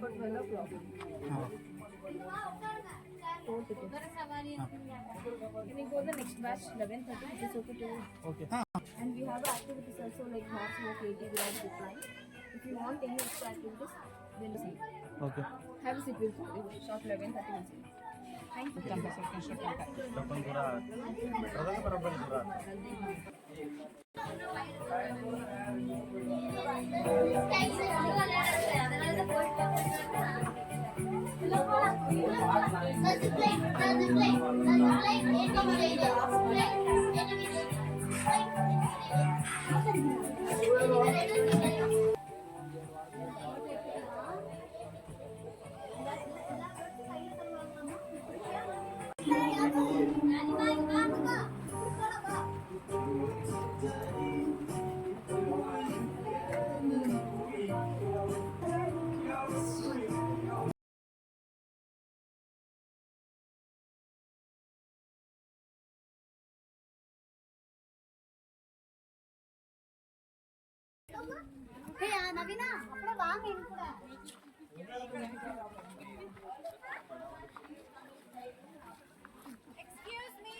for 12 o'clock. ಹಾಂ 4 tickets. Can you go the next batch 11:30? It is okay to you. Okay ಹಾಂ And we have activities also like horse walk, AT without zipline. If you want any extra activities, then see. Okay Have a seat with you. Shop 11:30 will see. Thank you. ನವೀನ ಅಪ್ಪಡೆ ವಾಂಗ್ ಏನು ಕೂಡ excuse me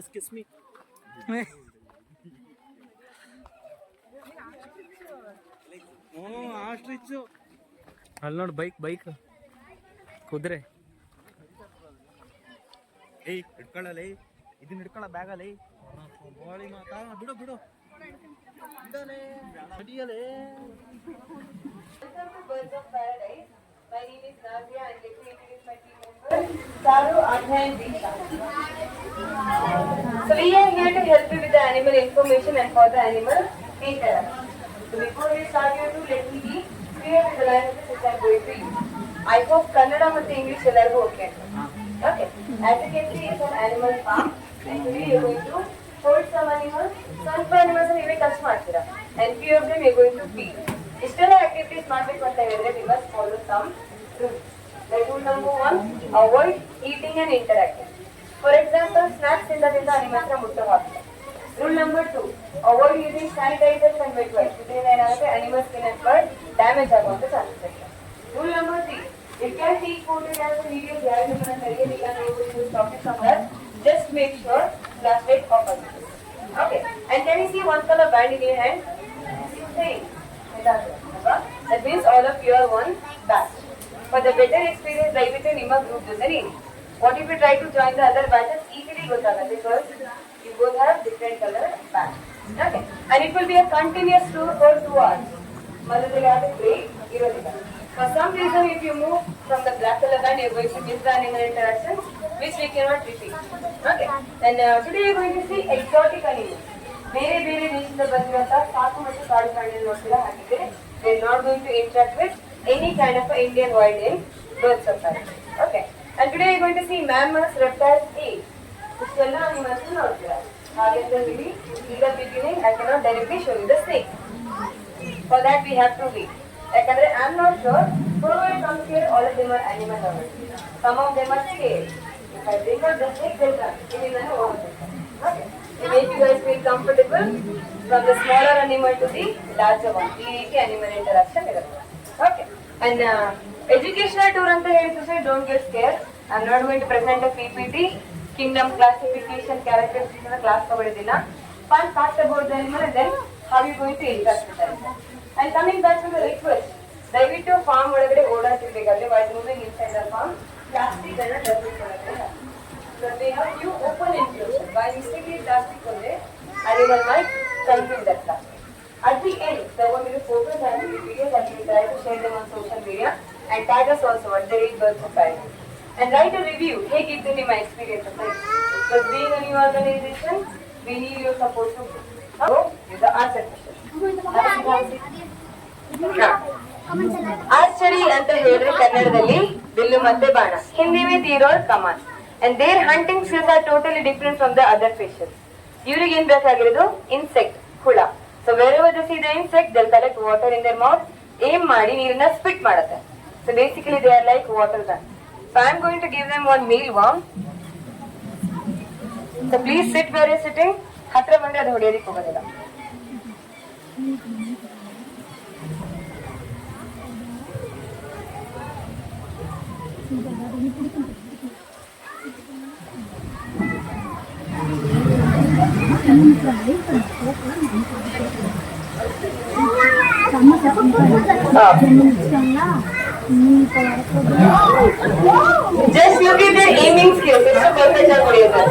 ಎಸ್ ಕಿಸ್ ಮೀ ಹ್ಞೂ ostrich ಅಲ್ಲಿ ನೋಡಿ ಬೈಕ್ ಕುದುರೆ ಏಯ್ ಹಿಡ್ಕೊಳ್ಳಲೇ ಇದನ್ನ ಹಿಡ್ಕೊಳ್ಳ ಬ್ಯಾಗಲ್ಲಿ ಬೋಳಿ ಮಾತಾ ಬಿಡು ಬಿಡು ಹಿಡಿಯಲೇ My name is Nadia and let me introduce my team members, Saru, Adha and Disha. So we are here to help you with the animal information and for the animal interaction. So before we start your tour, let me be clear with the languages which I am going to use. I hope Kannada and English ಎಲ್ಲರಿಗೂ okay. Okay. As you can see, it's an animal farm and today you are going to hold some animals. ಸ್ವಲ್ಪ animals ನೀವೇ touch ಮಾಡ್ತೀರಾ and few of them you are going to feed. ಇಷ್ಟೆಲ್ಲ activities ಮಾಡಬೇಕು ಅಂತ ಹೇಳಿದ್ರೆ we must follow some rules. Like rule number 1, avoid eating and interacting. For example, snacks ತಿನ್ನೋದ್ರಿಂದ animals ಮುಟ್ಟು ಹಾಕ್ತಾರೆ. Rule number 2, avoid using sanitizers and wet wipes. ಇದರಿಂದ ಏನಾಗುತ್ತೆ animal skin and blood damage ಆಗುವಂತ ಚಾನ್ಸಸ್ ಇದೆ. Rule number 3, you can take photos and videos ಯಾರು ನಿಮ್ಮನ್ನ ಸರಿಯಾಗಿ ನೀವು stop it somewhere. Just make sure flashlight off ಆಗಿದೆ. Okay. And can you see one color band in your hand? Same. That means all of you are one batch. For the better experience, ದಯವಿಟ್ಟು ನಿಮ್ಮ group ಜೊತೆ ನೀಡಿ. What if you try to join the other batches? Easily ಗೊತ್ತಾಗುತ್ತೆ because you both have different color batch. Okay. And it will be a continuous tour for 2 hours. ಮಧ್ಯದಲ್ಲಿ ಯಾವುದೇ break ಇರೋದಿಲ್ಲ. For some reason, if you move from the black color band, you are going to miss the animal interaction, which we cannot repeat. Okay. And today you are going to see exotic animals. ಬೇರೆ ಬೇರೆ ದೇಶದಿಂದ ಬಂದಿರುವಂತಹ ಸಾಕು ಮತ್ತು ಕಾಡು ಪ್ರಾಣಿಗಳನ್ನು ನೋಡ್ತೀರಾ ಹಾಗಿದ್ರೆ they are not going to interact with any kind of Indian wild in birds safari. Okay. And today you are going to see mammals, reptiles, apes. ಇಷ್ಟೆಲ್ಲ animals ನೋಡ್ತೀರಾ. ಹಾಗಿದ್ರೆ really in the beginning I cannot directly show you the snake. For that we have to wait. ಯಾಕಂದ್ರೆ I am not sure whoever comes here all of them are animal lovers. Some of them are scared. If I bring up the snake, they'll run. ಇದನ್ನು ಓಡಬೇಕು. Okay. To make you guys feel comfortable from the smaller animal to the larger one. ಈ ರೀತಿ animal interaction ಇರುತ್ತೆ. Okay. And educational tour ಅಂತ ಹೇಳಿದ್ರೆ don't get scared. I am not going to present a PPT, kingdom classification, characteristics ಅಂತ class ತಗೊಳ್ಳಿದಿಲ್ಲ. Fun fact about the animal and then how you going to interact with them. And coming back to the request, ದಯವಿಟ್ಟು form ಒಳಗಡೆ ಓಡಾಡ್ತಿರ್ಬೇಕಾದ್ರೆ while moving inside the farm, plastic ಅನ್ನ dustbin ಒಳಗಡೆ ಹಾಕಿ. So they have few open enclosures. By mistakenly plastic only, animal might consume that plastic. At the end, there will be photos and videos that we try to share them on social media and tag us also at the Read Birds Society. And write a review. Hey, give them my experience of it. Because being a new organization, we need your support to go with the answer question. Archery ಅಂತ ಹೇಳಿದ್ರೆ ಕನ್ನಡದಲ್ಲಿ ಬಿಲ್ಲು ಮತ್ತೆ ಬಾಣ, ಹಿಂದಿ ವಿತ್ ಈರೋರ್ ಕಮಾನ್. And their hunting skills are totally different from the other fishes. ಇವ್ರಿಗೆ ಏನ್ ಬೇಕಾಗಿರೋದು ಇನ್ಸೆಕ್ಟ್, ಹುಳ. So wherever they see the insect, they'll collect water in their mouth, aim ಮಾಡಿ ನೀರನ್ನ ಸ್ಪಿಟ್ ಮಾಡುತ್ತೆ. So basically they are like water gun. So I'm going to give them one mealworm. So please sit where you're sitting. ಹತ್ರ ಬಂದ್ರೆ ಅದು ಹೊಡೆಯೋದಿಕ್ಕೆ ಹೋಗೋದಿಲ್ಲ. Just look at their aiming skills. ಎಷ್ಟು perfect ಆಗಿ ಹೊಡೆಯುತ್ತೆ.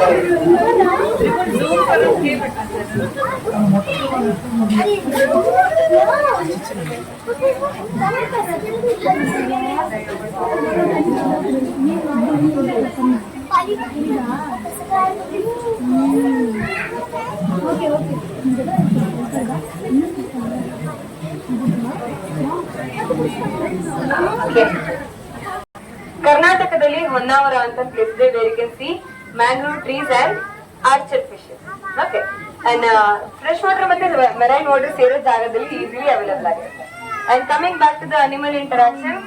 ಕರ್ನಾಟಕದಲ್ಲಿ ಹೊನ್ನಾವರ ಅಂತ ಪ್ಲೇಸ್ ಇದೆ. Where you can see mangrove trees and archer fishes. Okay, and fresh water ಮತ್ತೆ ಮೆರೈನ್ ವಾಟರ್ ಸೇರೋ ಜಾಗದಲ್ಲಿ ಈಸಿಲಿ ಅವೈಲೇಬಲ್ ಆಗಿರುತ್ತೆ. And coming back to the animal interaction,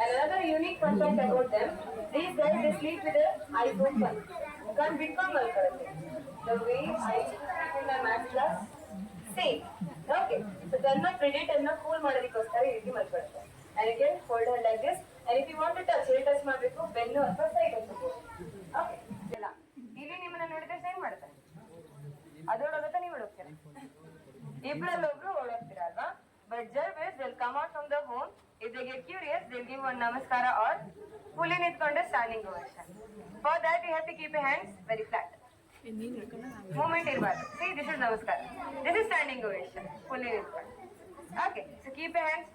and another unique fun fact about them, these guys they sleep with their eyes open. Can't become malkadutte. The way eyes in the match class same. Okay, so they're predator na fool ಮಾಡೋದಕ್ಕೋಸ್ಕರ ಈ ರೀತಿ ಮಲ್ಕೊಳ್ಳುತ್ತೆ. And you can hold her like this, and if you want to touch ಮಾಡಬೇಕು, ಬೆನ್ನು ಅಥವಾ side ಹಚ್ಚಬಹುದು. Okay, ಇಲ್ಲ ಇಲ್ಲಿ ನಿಮ್ಮನ್ನ ನೋಡಿದ್ರೆ ಸೈನ್ ಮಾಡುತ್ತೆ, ಅದು ಓಡೋಗುತ್ತೆ, ನೀವು ಓಡೋಗ್ತೀರಾ, ಇಬ್ಬರಲ್ಲಿ ಒಬ್ರು ಓಡೋಗ್ತೀರಾ ಅಲ್ವಾ. But Jarvis, they'll come out from the home. If they get curious, they'll give one namaskara or fully nitkonde standing ovation. For that, you have to keep your hands very flat. Movement irbaadu. See, this is namaskara. This is standing ovation. Fully nitkonde. Okay, so keep your hands.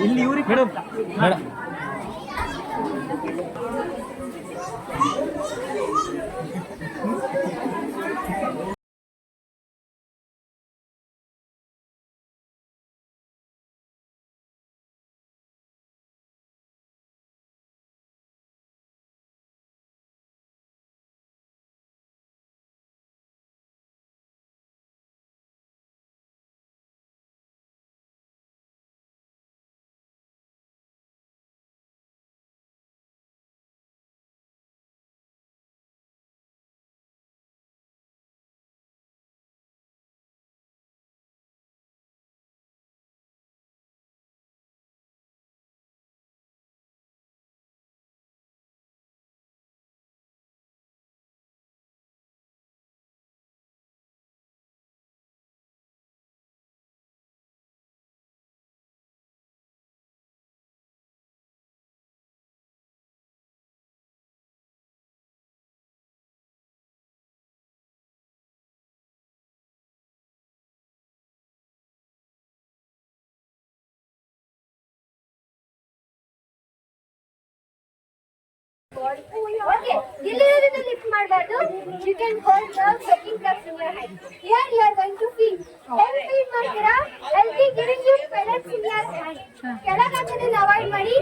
ಇಲ್ಲಿ ಇವ್ರಿಗೆ madam Okay, ಇಲ್ಲಿರೋದನ್ನ lift ಮಾಡಬಾರ್ದು. You can hold the sucking cups in your hand. Here you are going to feed. Heavy feed ಮಾಡ್ತೀರಾ? I'll be giving you pellets in your hand. ಕೆಳಗೆ ಹಾಕೋದನ್ನ avoid ಮಾಡಿ.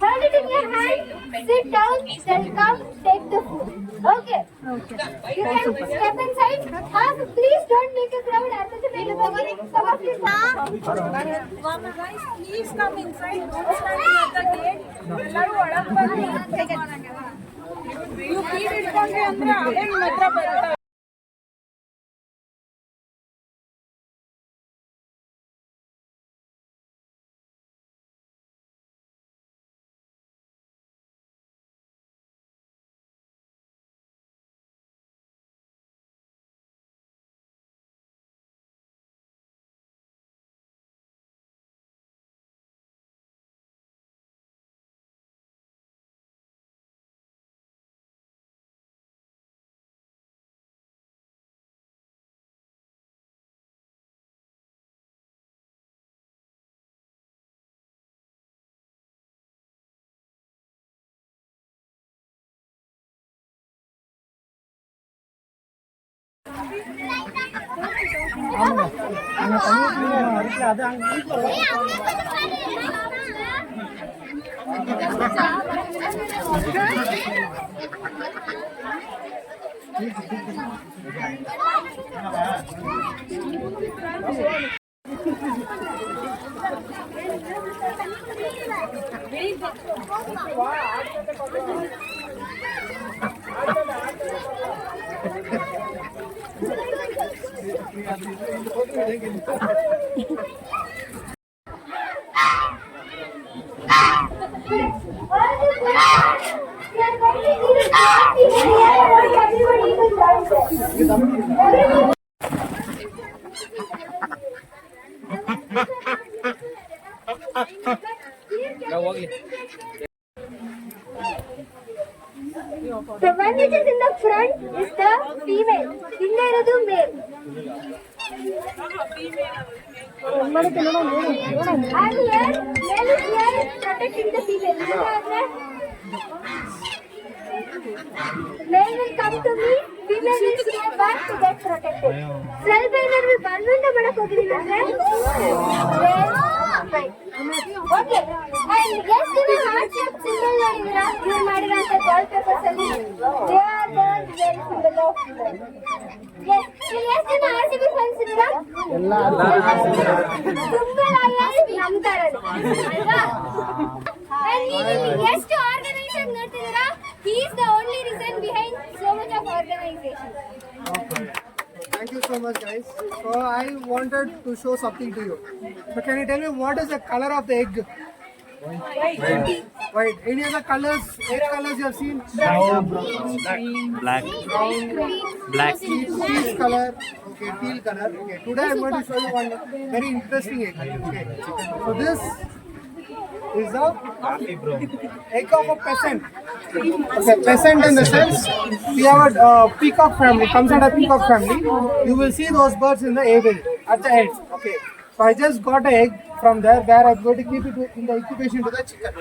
Hold it in your hand. Sit down. Then come take the food. Okay. You can step inside. Please don't make a crowd. After the meal, some of you Guys, please come inside. Don't stand at the gate. ಎಲ್ಲರೂ ಒಳಗೆ ಬನ್ನಿ. You feed ಇಟ್ಕೊಂಡ್ರಿ ಅಂದ್ರೆ ಅವೇ ನಿಮ್ಮ ಹತ್ರ ಬರ್ತಾರೆ. The one which is in the front is the female. ಹಿಂದೆ ಇರೋದು male. And here, male is here protecting the female. Male will come to me, female will stay back to get protected. ಸ್ವಲ್ಪ ಏನಾದ್ರು ಬಲವಂತ ಮಾಡಕ್ ಹೋಗಿದ್ದೀನಿ ಅಂದ್ರೆ okay and yes ನೀವು heart shape symbol ನೋಡಿದಿರಾ ನೀವು ಮಾಡಿರೋಂಥ ಬಾಲ್ ಪೇಪರ್ಸ್ ಅಲ್ಲಿ they are the very symbol of yes ನೀವು ಎಷ್ಟು ಜನ ಆರ್ಸಿಬಿ ಫ್ಯಾನ್ಸ್ ಇದ್ದೀರಾ ತುಂಬಾ ಲಾಯಲ್ ನಮ್ಮ ತರನೇ ಅಲ್ವಾ ಅಂಡ್ ನೀವು ಎಷ್ಟು ಆರ್ಗನೈಸ್ ಆಗಿ ನೋಡ್ತಿದ್ದೀರಾ he is the only reason behind so much of organization. Thank you so much, guys. So I wanted to show something to you. So can you tell me what is the color of the egg? White. Any other colors? Egg colors you have seen? Brown, black, black. Teal color. Okay, teal color. Okay. Today I'm going to show you one very interesting egg. Okay. So this is the egg of a peasant. Okay, peasant in the sense we have a peacock family, comes under peacock family. You will see those birds in the aviary at the end. Okay, so I just got an egg from there where I'm going to keep it in the incubation to the chicken.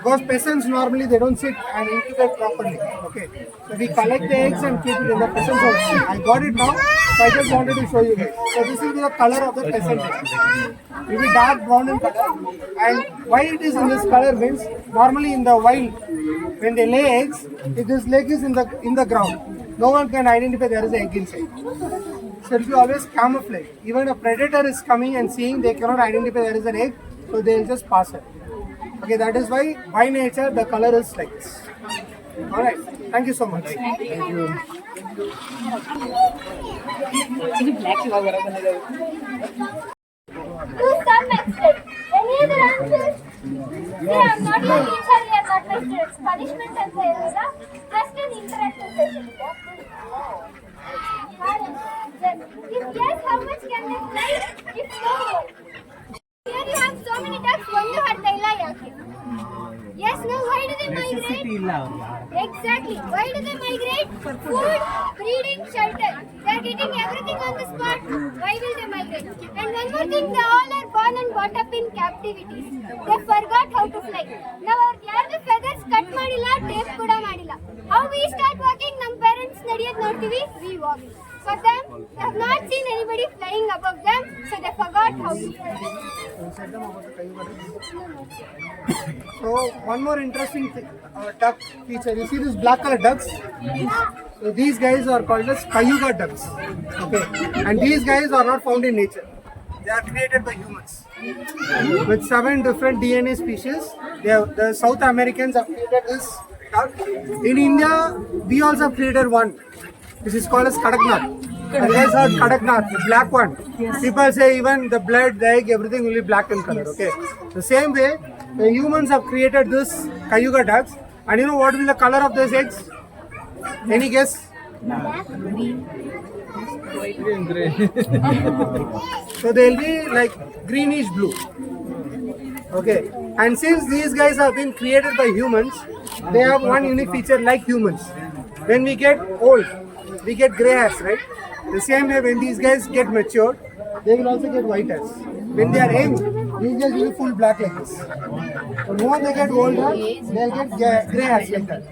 Because peasants normally they don't sit and incubate properly. Okay, so we collect the eggs and keep it in the peasant's house. I got it now, so I just wanted to show you guys. So this will be the color of the peasant egg. It will be dark brown in color. And why it is in this color means normally in the wild when they lay eggs, if this leg is in the ground, no one can identify there is an egg inside. So it will be always camouflage. Even a predator is coming and seeing, they cannot identify there is an egg, so they will just pass it. Okay, that is why by nature the color is like this. Alright, thank you so much. Thank you. To some extent. Any other answers? Yeah, I'm not your teacher, we are not my students. Punishment ಅಂತ ಇರಲ್ಲ, just an interactive session ಇದೆ. If yes, how much can they fly? If no, here you have so many ducks, ಒಂದು ಹಡ್ತಾ ಇಲ್ಲ ಯಾಕೆ? Yes, no, why do they migrate? Exactly. Why do they migrate? Food, breeding, shelter. They are getting everything on the spot. Why will they migrate? And one more thing, they all are born and brought up in captivities. They forgot how to fly. Now, are the feathers cut ಮಾಡಿಲ್ಲ, tape ಕೂಡ ಮಾಡಿಲ್ಲ. How we start walking? ನಮ್ಮ parents ನಡೆಯೋದು ನೋಡ್ತೀವಿ, we walk. For them, they have not seen anybody flying above them, so they forgot how to fly. So one more interesting duck feature. You see these black color ducks? So these guys are called as Cayuga ducks. Okay, and these guys are not found in nature. They are created by humans with 7 different DNA species. The South Americans have created this duck. In India, we also have created one. This is called as Kadaknath. You guys heard Kadaknath, the black one. People say even the blood, the egg, everything will be black in color. Okay. The same way, the humans have created this Cayuga ducks. And you know what will be the color of these eggs? Any guess? So they'll be like greenish blue. Okay. And since these guys have been created by humans, they have one unique feature like humans. When we get old, we get grey hairs, right? The same way when these guys get matured, they will also get white hairs. When they are young, these guys will be full black like this. But once they get older, they'll get grey hairs like that.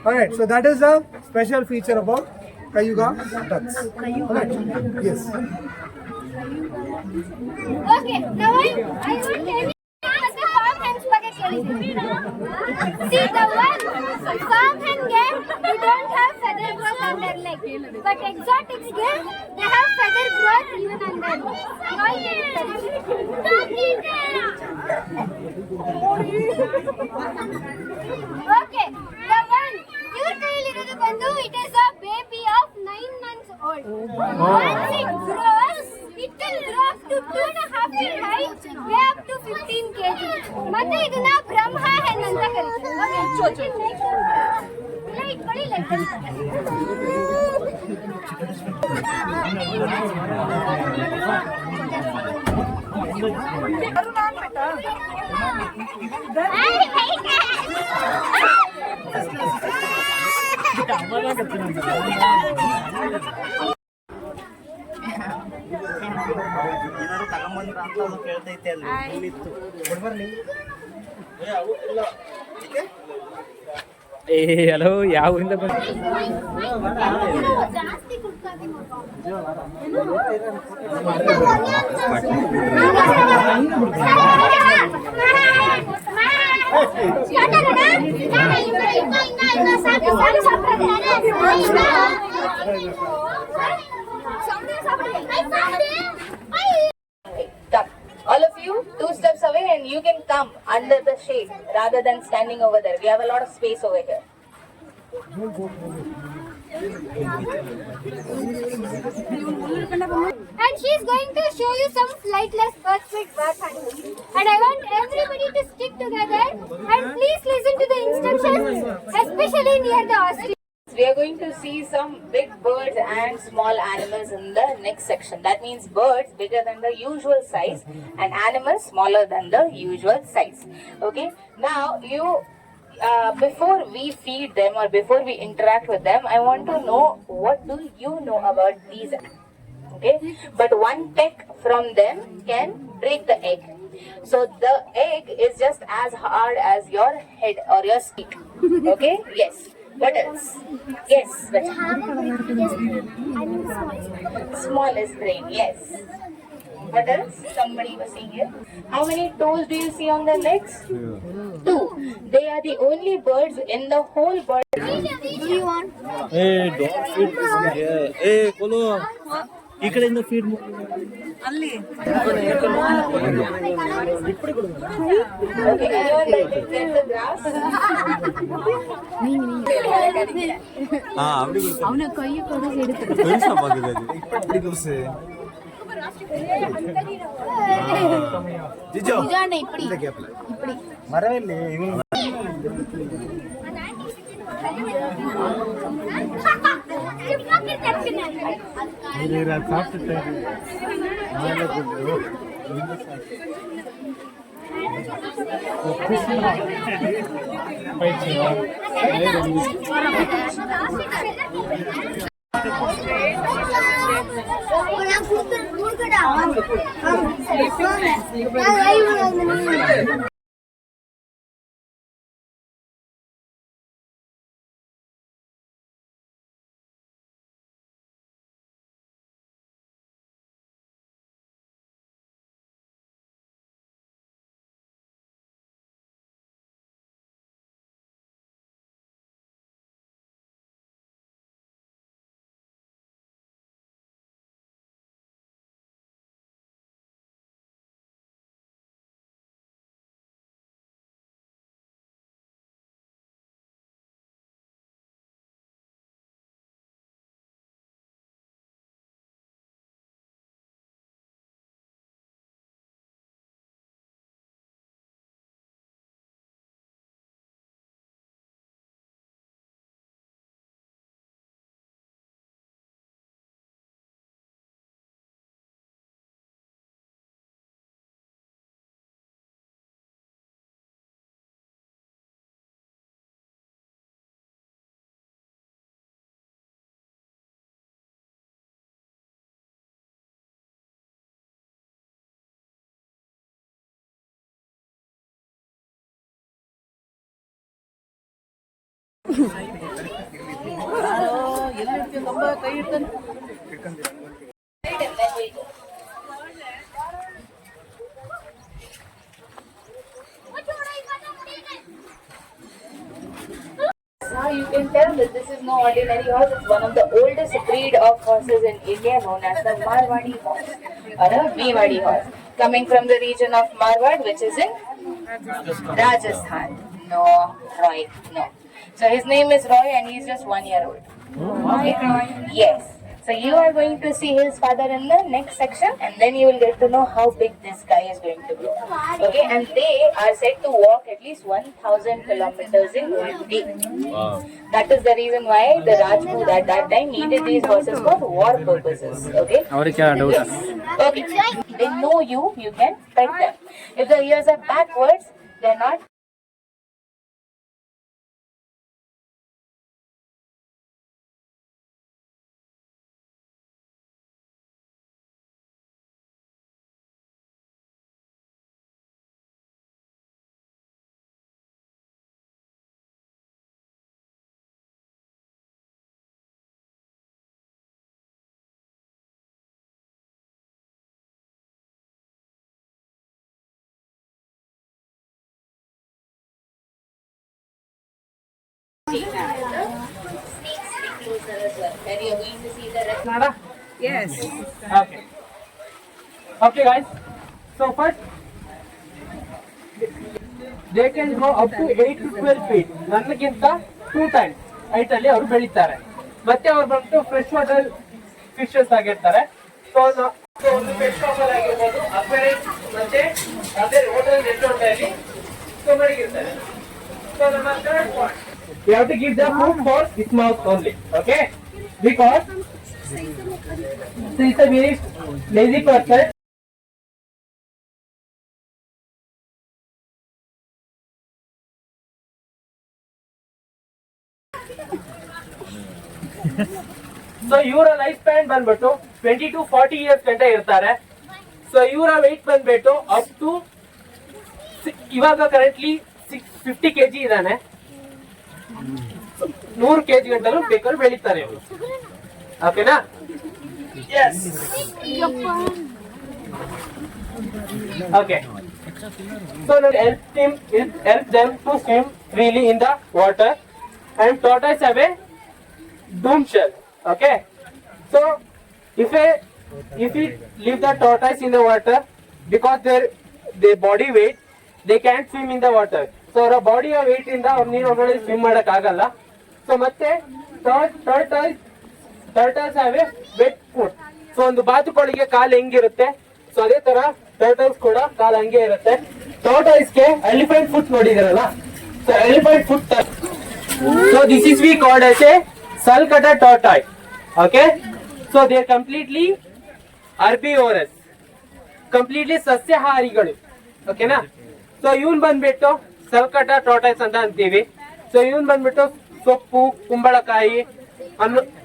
Alright, so that is a special feature about Cayuga ducks. Alright, yes. Okay, now I want to tell you the farm hens ಬಗ್ಗೆ ಕೇಳಿದ್ದೀನಿ. See the one farm hen game, they don't have feather growth on their leg, but exotics game, they have feather growth even on their leg. Okay, the one ಇವ್ರ ಕೈಯಲ್ಲಿರೋದು ಬಂದು it is a baby of 9 months old. Once it grows, it will grow up to 2.5 feet high, weigh up to 15 kg. ಮತ್ತೆ ಇದನ್ನ ಬ್ರಹ್ಮ ಹೆನ್ ಅಂತ ಕರೀತಾರೆ. ಇಲ್ಲ ಇಟ್ಕೊಳ್ಳಿ ಏನಾದ್ರು ತಗೊಂಬಂದ್ರ ಅಂತ ಅದು ಕೇಳ್ತೈತೆ ಅಲ್ಲಿ ಇತ್ತು ಕೊಡ್ಬರ್ಲಿ ಏ ಹಲೋ ಯಾವಿಂದ ಬಂದ ಜಾಸ್ತಿ ಕುಡ್ಕಾಗಿ Come. All of you, 2 steps away and you can come under the shade rather than standing over there. We have a lot of space over here. And she's going to show you some flightless birds with bird handles. And I want everybody to stick together and please listen to the instructions, especially near the ostrich. We are going to see some big birds and small animals in the next section. That means birds bigger than the usual size and animals smaller than the usual size. Okay. Now before we feed them or before we interact with them, I want to know what do you know about these. Okay. But one peck from them can break the egg. So the egg is just as hard as your head or your feet. Okay. Yes. What else? Yes. Smallest brain. Yes. What else? Somebody was saying here. How many toes do you see on their legs? 2. They are the only birds in the whole bird. Do you want? ಏ dog feed ಏ ಕೊಲು ಈ ಕಡೆಯಿಂದ feed Okay, anyone that can get the grass? ಹಾ அப்படி கொடுத்து அவன கையை கொடு எடுத்து பெருசா பாக்குது அது இப்படி லூசு ಜಿಜೋ இப்படி இந்த கேப்ல இப்படி மரவே இல்ல இவங்க சாப்பிட்டுட்டாரு நான் Now you can tell that this is no ordinary horse. It's one of the oldest breed of horses in India, known as the Marwadi horse or a Mewadi horse, coming from the region of Marwad, which is in Rajasthan. No, Roy, no. So his name is Roy, and he's just 1 year old. Okay? Yes. So you are going to see his father in the next section, and then you will get to know how big this guy is going to be. Okay, and they are said to walk at least 1,000 kilometers in 1 day. Wow. That is the reason why the Rajput at that time needed these horses for war purposes. Okay. Yes. Okay. They know you. You can pet them. If the ears are backwards, they're not. Yes. Okay. Okay, guys. So first, they can go up to 8 to 12 feet. ನನಗಿಂತ 2 times height ಅಲ್ಲಿ ಅವರು ಬೆಳೀತಾರೆ. ಮತ್ತೆ ಅವರು ಬಂದು fresh water fishes ಆಗಿರ್ತಾರೆ. So ಒಂದು fish shopper ಆಗಿರ್ಬೋದು, ಅಕ್ವೇರಿಯಂ ಮತ್ತೆ ಅದೇ ಹೋಟೆಲ್ ರೆಸ್ಟೋರೆಂಟ್ ಅಲ್ಲಿ so ಮಡಗಿರ್ತಾರೆ. So number third point, you have to give the food for its mouth only. Okay? Because he is a very lazy person. So ಇವರ life span ಬಂದ್ಬಿಟ್ಟು 20 to 40 years ಗಂಟ ಇರ್ತಾರೆ. So ಇವರ weight ಬಂದ್ಬಿಟ್ಟು up to ಇವಾಗ currently 50 kg ಇದಾನೆ. 100 kg ಗಂಟಲು ಬೇಕಾದ್ರೆ ಬೆಳೀತಾರೆ ಇವರು. ಓಕೆನಾ? Yes. Okay. So now help them to swim freely in the water, and tortoise have a dome shell. Okay. So if we leave the tortoise in the water, because their body weight, they can't swim in the water. So ಅವರ ಬಾಡಿಯ weight ಇಂದ ಅವ್ರು ನೀರೊಳಗಡೆ swim ಮಾಡಕ್ ಆಗಲ್ಲ. So ಮತ್ತೆ turtles have a wet foot. So ಒಂದು ಬಾತುಕೋಳಿಗೆ ಕಾಲು ಹೆಂಗಿರುತ್ತೆ, so ಅದೇ ತರ ಟರ್ಟಲ್ಸ್ ಕೂಡ ಕಾಲು ಹಂಗೆ ಇರುತ್ತೆ. ಟರ್ಟಲ್ಸ್ಗೆ ಎಲಿಫೆಂಟ್ ಫುಟ್ ನೋಡಿದಿರಲ್ಲ, so elephant foot. So this is we called as a sulcata tortoise. Okay, so they are completely herbivorous, completely ಸಸ್ಯಾಹಾರಿಗಳು. ಓಕೆನಾ? ಸೊ ಇವನ್ ಬಂದ್ಬಿಟ್ಟು ಸಲ್ಕಟ ಟಾರ್ಟಾಯ್ಸ್ ಅಂತ ಅಂತೀವಿ. ಸೊ ಇವನ್ ಬಂದ್ಬಿಟ್ಟು ಸೊಪ್ಪು,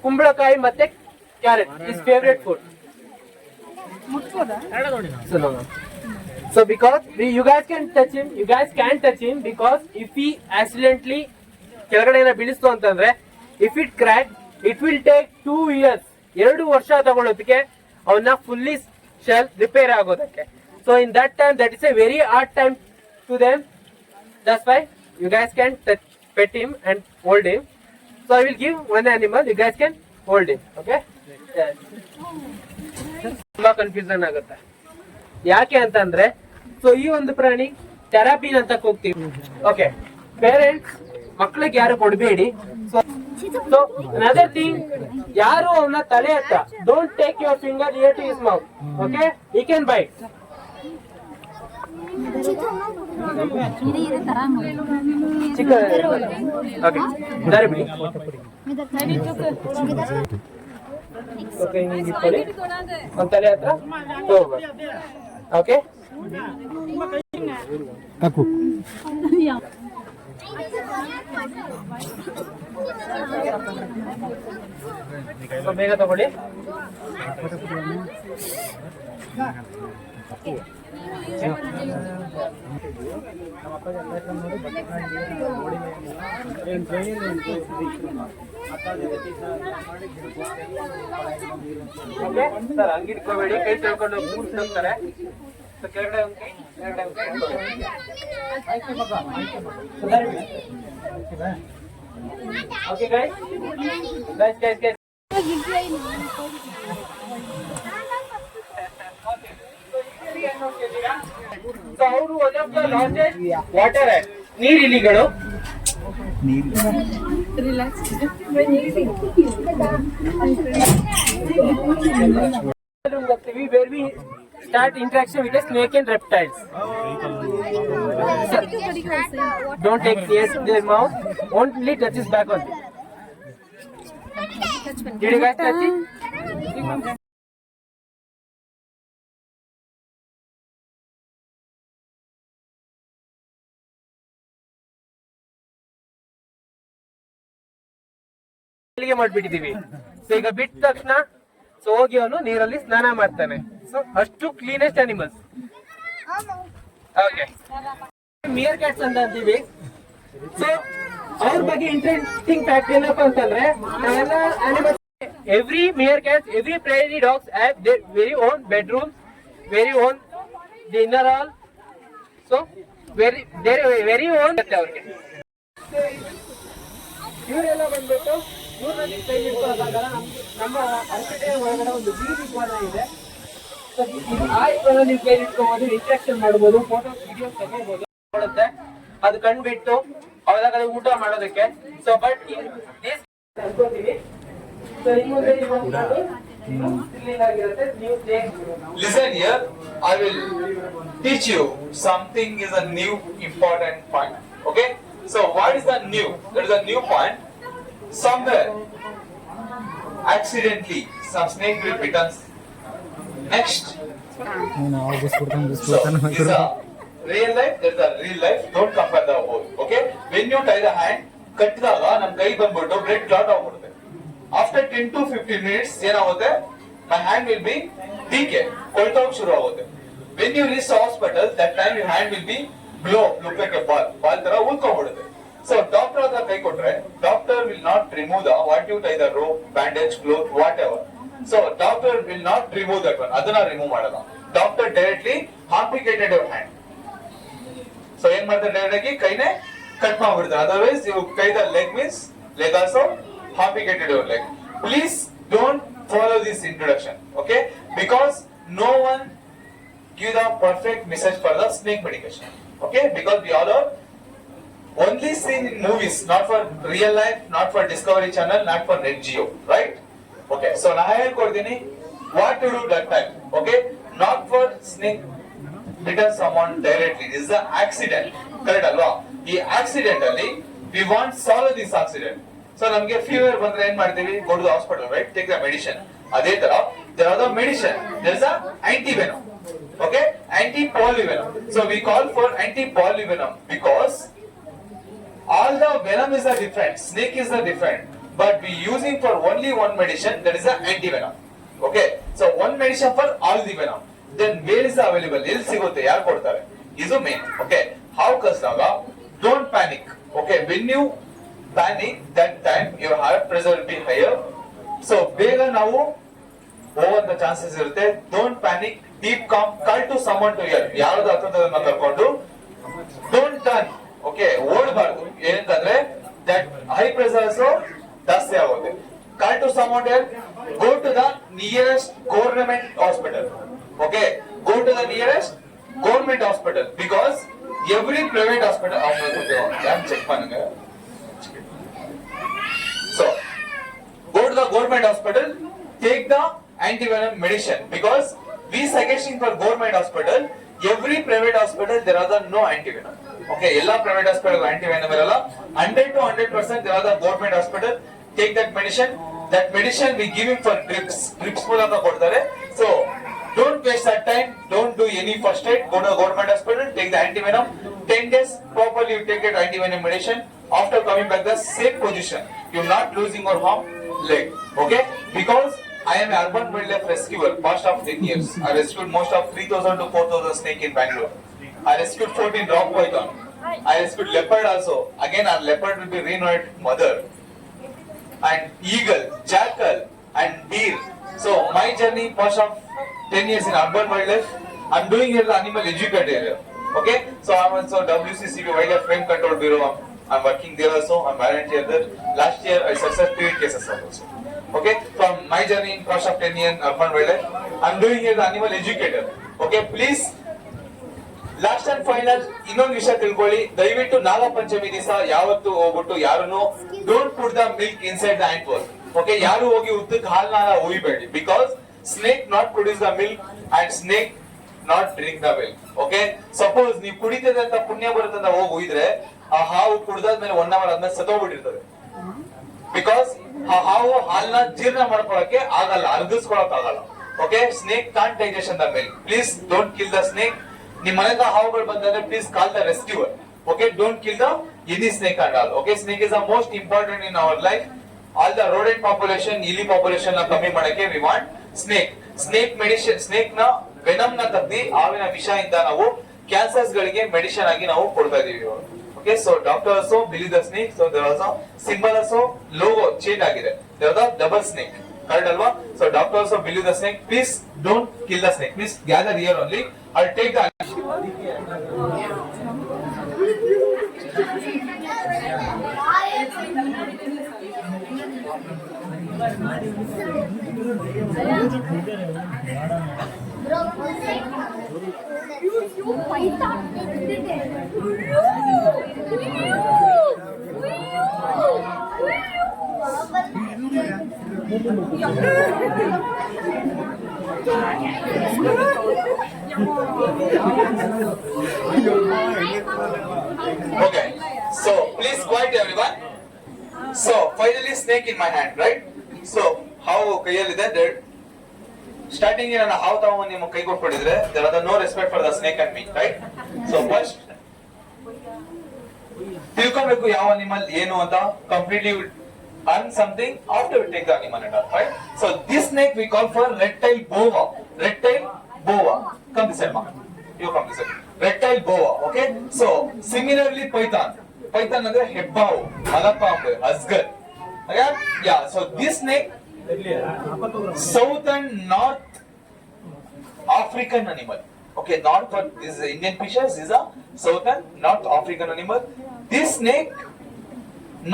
ಕುಂಬಳಕಾಯಿ ಮತ್ತೆ carrot is favourite food. So because you guys can touch him, because if he accidentally ಕೆಳಗಡೆ ಬೀಳಿಸ್ತು ಅಂತಂದ್ರೆ, if it crack, it will take 2 years, 2 ವರ್ಷ ತಗೊಳ್ಳೋದಕ್ಕೆ ಅವನ್ನ ಫುಲ್ಲಿ ಶೆಲ್ ರಿಪೇರ್ ಆಗೋದಕ್ಕೆ. So in that time, that is a very hard time to them. That's why you guys can pet him and hold him. So I will give one animal, you guys can hold him. Okay? Yes. ತುಂಬಾ confusion ಆಗುತ್ತೆ. ಯಾಕೆ ಅಂತಂದ್ರೆ, so ಈ ಒಂದು ಪ್ರಾಣಿ ಥೆರಪಿನ್ ಅಂತ ಹೋಗ್ತೀವಿ. Okay, parents ಮಕ್ಳಿಗೆ ಯಾರು ಕೊಡಬೇಡಿ. ಸೊ ಅನದರ್ ಥಿಂಗ್, ಯಾರು ಅವನ ತಲೆ ಹತ್ರ don't take your finger near to his mouth. Okay, he can bite. ಚಿಕ್ಕ ಓಕೆ, ದಾರಿ ಬಿಡಿ. ಓಕೆ, ಹಿಂಗೆ ಇಟ್ಕೊಳ್ಳಿ, ಒಂದು ತಲೆ ಹತ್ರ ತಗೋಬೇಡಿ. ಓಕೆ, ಹಾಕು. ಬೇಗ ತಗೊಳ್ಳಿ. ಓಕೆ ಸರ್, ಹಂಗಿಟ್ಕೋಬೇಡಿ, ಕೈ ತೊಳ್ಕೊಂಡು ಹೋಗ್ತಾರೆ. ಕೆಳಗಡೆ ಓಕೆ ಗೈಸ್. ಸೊ ಅವರು one of the largest water ನೀರಿಲಿಗಳು. Where we start interaction with the snake and reptiles. Don't take near their mouth. Only touch his back on. Did you guys touch it? ಮಾಡ್ಬಿಟ್ಟಿದೀವಿ. So ಈಗ ಬಿಟ್ಟ ತಕ್ಷಣ so ಹೋಗಿ ಅವನು ನೀರಲ್ಲಿ ಸ್ನಾನ ಮಾಡ್ತಾನೆ. ಸೊ ಅಷ್ಟು cleanest animals. Okay, mere cats ಅಂತ ಅಂತೀವಿ. ಸೊ ಅವ್ರ ಬಗ್ಗೆ ಇಂಟ್ರೆಸ್ಟಿಂಗ್ ಫ್ಯಾಕ್ಟ್ ಏನಪ್ಪಾ ಅಂತಂದ್ರೆ, ನಾವೆಲ್ಲ animals, every meerkats, every prairie dogs have their very own bedrooms, very own dinner hall. So very own ಅವ್ರಿಗೆ. ಇವರೆಲ್ಲ ಬಂದ್ಬಿಟ್ಟು ಊರಲ್ಲಿ ಕೈ ಇಟ್ಕೊಳ್ಳೋದಾಗ ನಮ್ಮ ಅರಕಟ್ಟೆ ಒಳಗಡೆ ಒಂದು ಬೀದಿ ಕೋಣ ಇದೆ. ಆ ಕೋಣ ನೀವು ಕೈ ಇಟ್ಕೋಬಹುದು, ಇಂಟ್ರಾಕ್ಷನ್ ಮಾಡ್ಬೋದು, ಫೋಟೋ ವಿಡಿಯೋ ತಗೋಬಹುದು. ನೋಡುತ್ತೆ ಅದು ಕಂಡ್ಬಿಟ್ಟು ಅವಾಗ ಊಟ ಮಾಡೋದಕ್ಕೆ. ಸೊ ಬಟ್ ಅನ್ಕೋತೀವಿ. ಸೊ ಇನ್ನೊಂದು Listen here, I will teach you something is a new important point. Okay? So what is the new? There is a new point. Somewhere, accidentally, some snake will bitten. Next. So, this is a real life, there is a real life. Don't compare the whole. Okay? When you tie the hand, ಕಟ್ಟಿದಾಗ ನಮ್ಮ ಕೈ ಬಂದ್ಬಿಟ್ಟು blood clot ಆಗ್ಬಿಡುತ್ತೆ. After 10 to 15 minutes, ಏನಾಗುತ್ತೆ? My hand will be decay, ಕೊಳ್ತೋಗ್ ಶುರು ಆಗುತ್ತೆ. When you reach the hospital, that time your hand will be blow, look like a ball ತರ ಉಳ್ಕೊಂಡ್ಬಿಡುತ್ತೆ. So doctor ಹತ್ರ ಕೈ ಕೊಟ್ರೆ, doctor will not remove the what you tie the rope, bandage, cloth, whatever. So doctor will not remove that one. ಅದನ್ನ remove ಮಾಡಲ್ಲ. Doctor directly amputated your hand. So ಏನ್ ಮಾಡ್ತಾರೆ, direct ಆಗಿ ಕೈನೇ cut ಮಾಡ್ಬಿಡ್ತಾರೆ. Otherwise you tie the leg means leg also amputated your leg. Please don't follow this introduction, okay? Because no one give the perfect message for the snake medication, okay? Because we all are only seen in movies, not for real life, not for Discovery Channel, not for Net Geo, right? Okay, so now I will tell you what to do that time, okay? Not for snake bitten someone directly. This is an accident, correct alwa? This accidentally we want to solve this accident. So ನಮಗೆ fever ಬಂದ್ರೆ ಏನ್ ಮಾಡ್ತೀವಿ, go to the hospital, right? Take the medicine. ಅದೇ ತರ there are the medicine, there is a antivenom, okay? Anti-polyvenom. So we call for anti-polyvenom because all the venom is a different, snake is a different, but we using for only one medicine, that is a antivenom, okay? So one medicine for all the venom. Then where is available? ಎಲ್ಲಿ ಸಿಗುತ್ತೆ, ಯಾರು ಕೊಡ್ತಾರೆ, ಇದು main. Okay, how ಕಸ್ದಾಗ don't panic, okay? When you panic, that time your heart pressure will be higher. So ಬೇಗ ನಾವು ಹೋಗುವಂತ chances ಇರುತ್ತೆ. Don't panic, deep calm, call to someone to help. ಯಾರಾದ್ರೂ ಹತ್ರದನ್ನ ಕರ್ಕೊಂಡು don't turn, okay? ಓಡಬಾರ್ದು. ಏನಂತಂದ್ರೆ that high pressure also ಜಾಸ್ತಿ ಆಗುತ್ತೆ. Call to someone to help. Go to the nearest government hospital, okay? Go to the nearest government hospital because every private hospital I'm check பண்ணுங்க. So, go to the government hospital, take the antivenom medicine because we suggesting for government hospital, every private hospital there are the no antivenom. Okay, all private hospital antivenom iralla. 100 to 100% there are the government hospital. Take that medicine. That medicine we giving for drips ಮೂಲಕ ಕೊಡ್ತಾರೆ. So don't waste that time. Don't do any first aid. Go to the government hospital. Take the antivenom. 10 days properly you take that antivenom medicine. After coming back the same position, you're not losing or harm leg, okay? Because I am an urban wildlife rescuer, past of 10 years. I rescued most of 3,000 to 4,000 snake in Bangalore. I rescued 14 rock python. I rescued leopard also. Again, our leopard will be renowned mother. And eagle, jackal, and deer. So my journey, past of 10 years in urban wildlife. I'm doing here the animal educator area. Okay, so I'm also WCCB Wildlife Crime Control Bureau. I'm working there also. I'm volunteer there. Last year I successfully cases also. Okay, from my journey in course of 10 years urban wildlife, I'm doing here the animal educator. Okay, please. Last and final ಇನ್ನೊಂದು ವಿಷಯ ತಿಳ್ಕೊಳ್ಳಿ, ದಯವಿಟ್ಟು ನಾಗ ಪಂಚಮಿ ದಿವಸ ಯಾವತ್ತು ಹೋಗ್ಬಿಟ್ಟು ಯಾರನ್ನು don't put the milk inside the hand wall. Okay, ಯಾರು ಹೋಗಿ ಉದ್ದಕ್ಕೆ ಹಾಲ್ನ ಉಯ್ಬೇಡಿ. Because snake not produce the milk and snake not drink the milk. Okay, suppose ನೀವು ಕುಡಿತದೆ ಅಂತ ಪುಣ್ಯ ಬರುತ್ತೆ ಅಂತ ಹೋಗಿ ಉಯ್ದ್ರೆ ಆ ಹಾವು ಕುಡ್ದಾದ್ಮೇಲೆ 1 hour ಆದ್ಮೇಲೆ ಸತ್ತೋಗ್ಬಿಟ್ಟಿರ್ತದೆ. ಬಿಕಾಸ್ ಆ ಹಾವು ಹಾಲ್ನ ಜೀರ್ಣ ಮಾಡ್ಕೊಳಕ್ಕೆ ಆಗಲ್ಲ, ಅರ್ಗಿಸ್ಕೊಳಕ್ ಆಗಲ್ಲ. Okay, snake can't digestion the milk. Please don't kill the snake. ನಿಮ್ ಮನೆಗೆ ಹಾವುಗಳು ಬಂದ್ರೆ please call the rescuer. Okay, don't kill the any snake and all. Okay, snake is the most important in our life. All the rodent population, ಇಲಿ population ನ ಕಮ್ಮಿ ಮಾಡಕ್ಕೆ we want snake. Snake medicine, snake ನ venom ನ ತೆಗ್ದಿ ಹಾವಿನ ವಿಷದಿಂದ ನಾವು cancers ಗಳಿಗೆ ಮೆಡಿಸಿನ್ ಆಗಿ ನಾವು ಕೊಡ್ತಾ ಇದೀವಿ. Okay, so doctor also believe the snake. So there also symbol also logo change ಆಗಿದೆ. There the double snake. Correct ಅಲ್ವಾ? So doctor also believe the snake. Please don't kill the snake. Please gather here only. I'll take the Okay, so please quiet everyone. So finally snake in my hand, right? So how ಕೈಯಲ್ಲಿದೆ dead. Starting in how ತಗೊಂಡು ನಿಮ್ಮ ಕೈ ಕೊಟ್ಬಿಟ್ಟಿದ್ರೆ there are no respect for the snake and me, right? So first ತಿಳ್ಕೊಬೇಕು ಯಾವ animal ಏನು ಅಂತ. Completely earn something after we take the animal and all, right? So this snake we call for red-tailed boa. Red-tailed boa. Come this side, ma. You come this side. Red-tailed boa. Okay. So similarly, python. Python ಅಂದ್ರೆ ಹೆಬ್ಬಾವು, ಮಲಪಾಂಬು, Asghar. Okay? Yeah. So this snake, south and north African animal. Okay. North of this is Indian species. This is a south and north African animal. This snake,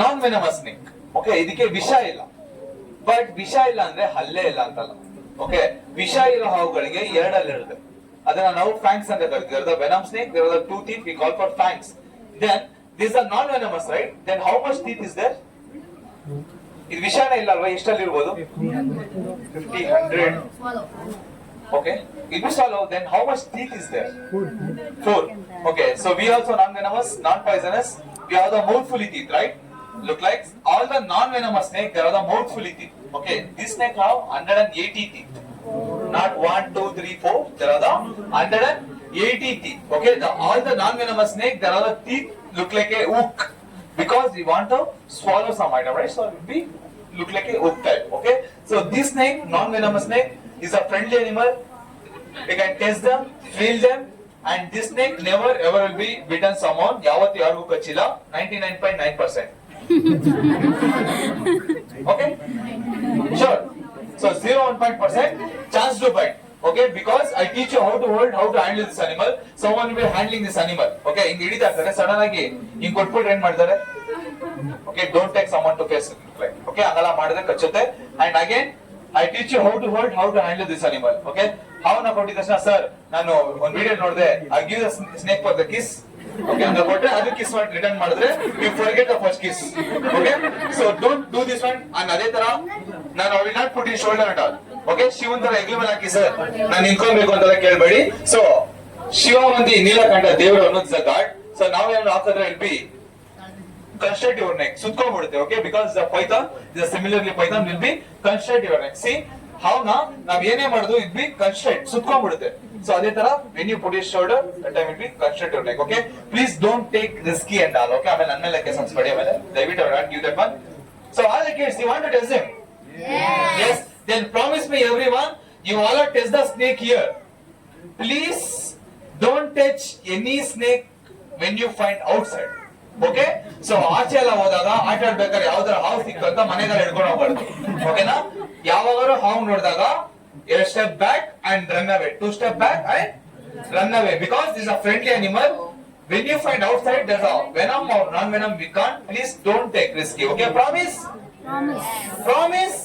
non-venomous snake. Okay, ಇದಕ್ಕೆ ವಿಷ ಇಲ್ಲ. But ವಿಷ ಇಲ್ಲ ಅಂದ್ರೆ ಹಲ್ಲೆ ಇಲ್ಲ ಅಂತಲ್ಲ. Okay, ವಿಷ ಇರೋ ಹಾವುಗಳಿಗೆ 2 ಹಲ್ಲೆ ಇರುತ್ತೆ. ಅದನ್ನ ನಾವು ಫ್ಯಾಂಕ್ಸ್ ಅಂತ ಕರಿತೀವಿ. The venom snake, there are 2 teeth, we call for fangs. Then these are non venomous, right? Then how much teeth is there? ಇದು ವಿಷಾನೇ ಇಲ್ಲ ಅಲ್ವಾ? ಎಷ್ಟಲ್ಲಿ ಇರ್ಬೋದು? 50, 100. Okay, it will swallow. Then how much teeth is there? 4. Okay, so we also non venomous, non poisonous. We have the mouthfully teeth, right? Look like all the non-venomous snake, there are the mouthfully teeth. Okay, this snake have 180 teeth. Not 1, 2, 3, 4. There are the 180 teeth. Okay, all the non-venomous snake, there are the teeth look like a hook. Because we want to swallow some item, right? So it will be look like a hook type. Okay, so this snake, non-venomous snake, is a friendly animal. You can test them, feel them. And this snake never ever will be bitten someone. ಯಾವತ್ತು ಯಾರಿಗೂ ಕಚ್ಚಿಲ್ಲ. 99.9%. Okay, sure. So 0.1% chance to bite. Okay, because I teach you how to hold, how to handle this animal. Someone will be handling this animal. Okay, ಹಿಂಗ್ ಹಿಡಿತಾ ಇರ್ತಾರೆ, sudden ಆಗಿ ಹಿಂಗ್ ಕೊಟ್ಬಿಟ್ರೆ ಏನ್ ಮಾಡ್ತಾರೆ? Okay, don't take someone to face like. Okay, ಹಂಗಲ್ಲ ಮಾಡಿದ್ರೆ ಕಚ್ಚುತ್ತೆ. And again I teach you how to hold, how to handle this animal. Okay, ಹಾವನ್ನ ಕೊಟ್ಟಿದ ತಕ್ಷಣ ಸರ್ ನಾನು ಒಂದು ವಿಡಿಯೋ ನೋಡಿದೆ, I give the snake for the kiss. Okay, ಹಂಗ ಕೊಟ್ರೆ ಅದು ಕಿಸ್ ಮಾಡಿ ರಿಟರ್ನ್ ಮಾಡಿದ್ರೆ you forget the first kiss. Okay, so don't do this one. And ಅದೇ ತರ ನಾನು I will not put in shoulder at all. Okay, ಶಿವನ್ ತರ ಹೆಗ್ಲ ಮೇಲೆ ಹಾಕಿ ಸರ್ ನಾನು ನಿಂತ್ಕೊಬೇಕು ಅಂತೆಲ್ಲ ಕೇಳಬೇಡಿ. ಸೊ ಶಿವಮಂದಿ ನೀಲಕಂಠ ದೇವರು ಅನ್ನೋದು ದ ಗಾಡ್. ಸೊ ನಾವೇನು ಹಾಕಿದ್ರೆ ಇಲ್ B constrict your neck, ಸುತ್ಕೊಂಡ್ಬಿಡುತ್ತೆ. Okay, because the python, the similarly python will be constrict your neck. See how ನಾವ್ ಏನೇ ಮಾಡುದು it be constrict, ಸುತ್ಕೊಂಡ್ಬಿಡುತ್ತೆ. So ಅದೇ ತರ when you put your shoulder, that time it be constrict your neck. Okay, please don't take risky and all. Okay, ಆಮೇಲೆ ನನ್ನ ಮೇಲೆ case ಅನ್ಸ್ಬೇಡಿ. ಆಮೇಲೆ ದಯವಿಟ್ಟು I will not give that one. So all the kids, you want to test him? Yes. Then promise me everyone, you all are test the snake here. Please don't touch any snake when you find outside. Okay? So ಆಚೆ ಎಲ್ಲ ಹೋದಾಗ ಆಟ ಆಡ್ಬೇಕಾದ್ರೆ ಯಾವ್ದಾರ ಹಾವು ಸಿಕ್ಕಂತ ಮನೆಗೆಲ್ಲ ಹಿಡ್ಕೊಂಡು ಹೋಗ್ಬಾರ್ದು. ಓಕೆನಾ? ಯಾವಾಗಾರು ಹಾವು ನೋಡಿದಾಗ step back and run away. 2 step back and run away because this is a friendly animal. When you find outside there's a venom or non-venom, we can't. Please don't take risky. Okay? Promise? Promise?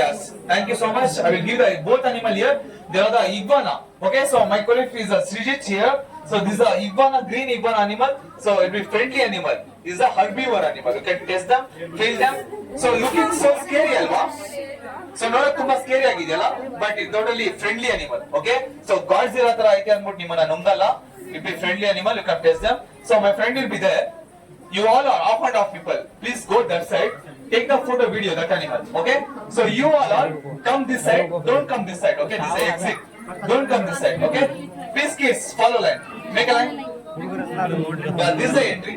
Yes. Thank you so much. I will give the both animal here. They are the iguana. Okay, so my colleague is a Srijit here. So this is a iguana, green iguana animal. So it will be friendly animal. This is a herbivore animal. You can test them, kill them. So looking so scary, alva? So ನೋಡಕ್ ತುಂಬಾ scary ಆಗಿದೆಯಲ್ಲ, but ಇದು totally friendly animal. Okay, so Godzilla ತರ ಐತೆ ಅಂದ್ಬಿಟ್ಟು ನಿಮ್ಮನ್ನ ನುಂಗಲ್ಲ. It be friendly animal. You can test them. So my friend will be there. You all are off and off people. Please go that side. Take the photo video that animal. Okay? So you all are come this side. Don't come this side. Okay? This is exit. Don't come this side. Okay? Please kiss. Follow line. Make a line. Yeah, this is the entry.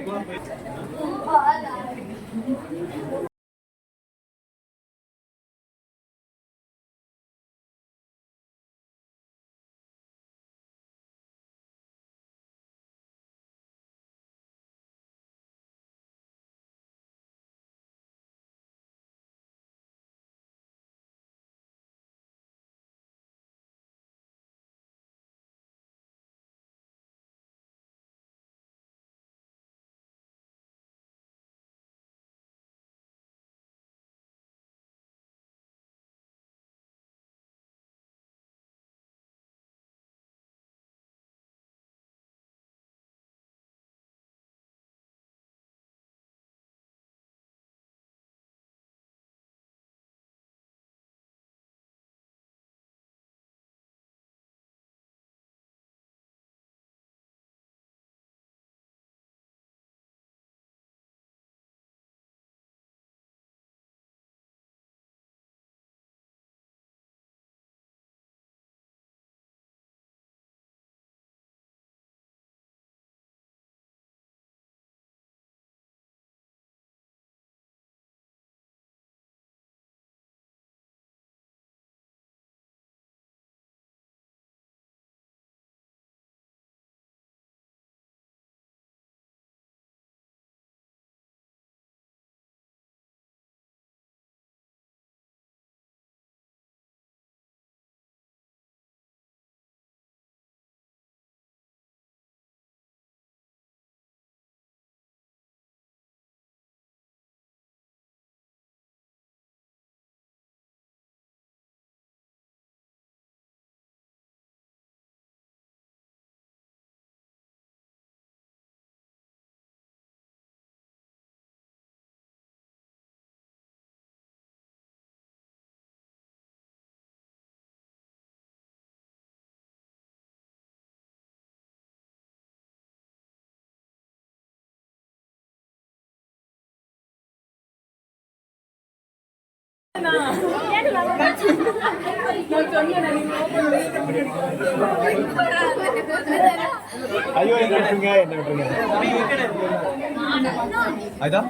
ಅಯ್ಯೋ என்ன விட்டுருங்க ಆಯ್ತಾ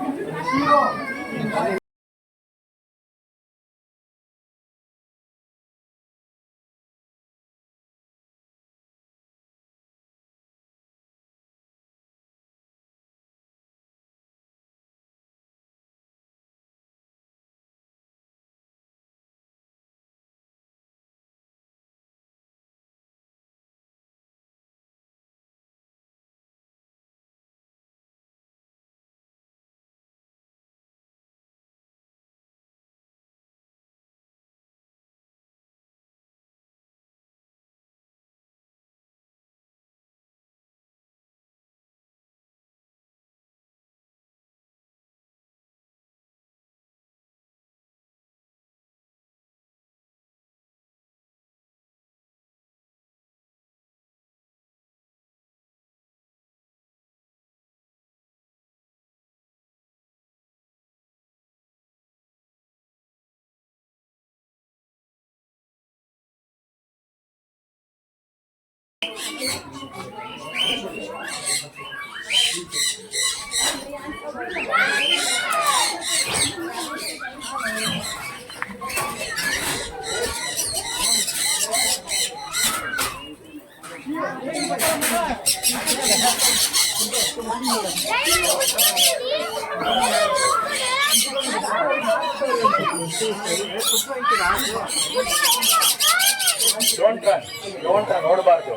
don't run ನೋಡಬಾರ್ದು.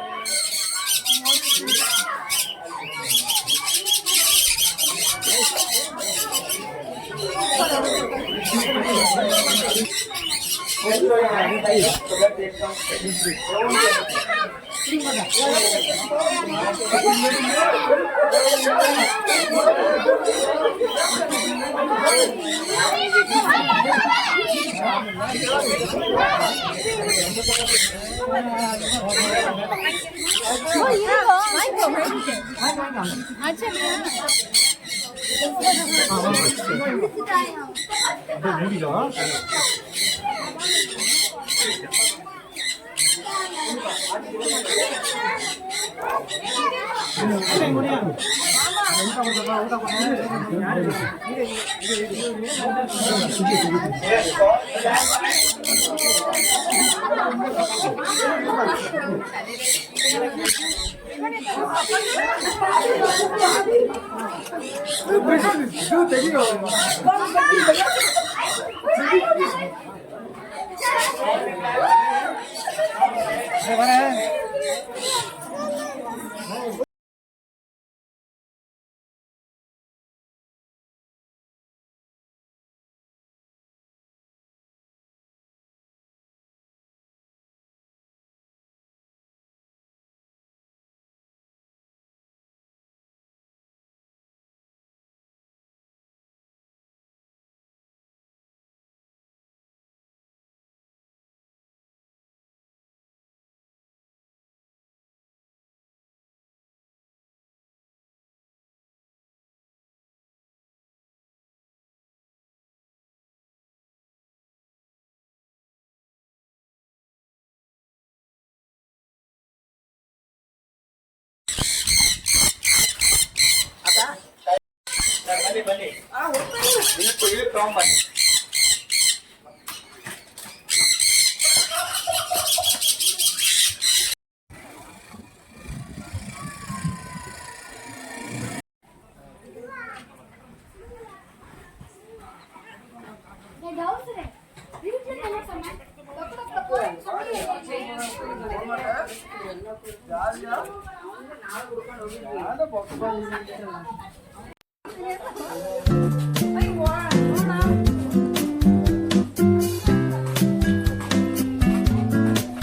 ಬನ್ನಿ ಇಲ್ಲಿ ತಗೊಂಬನ್ನಿ. Thank you.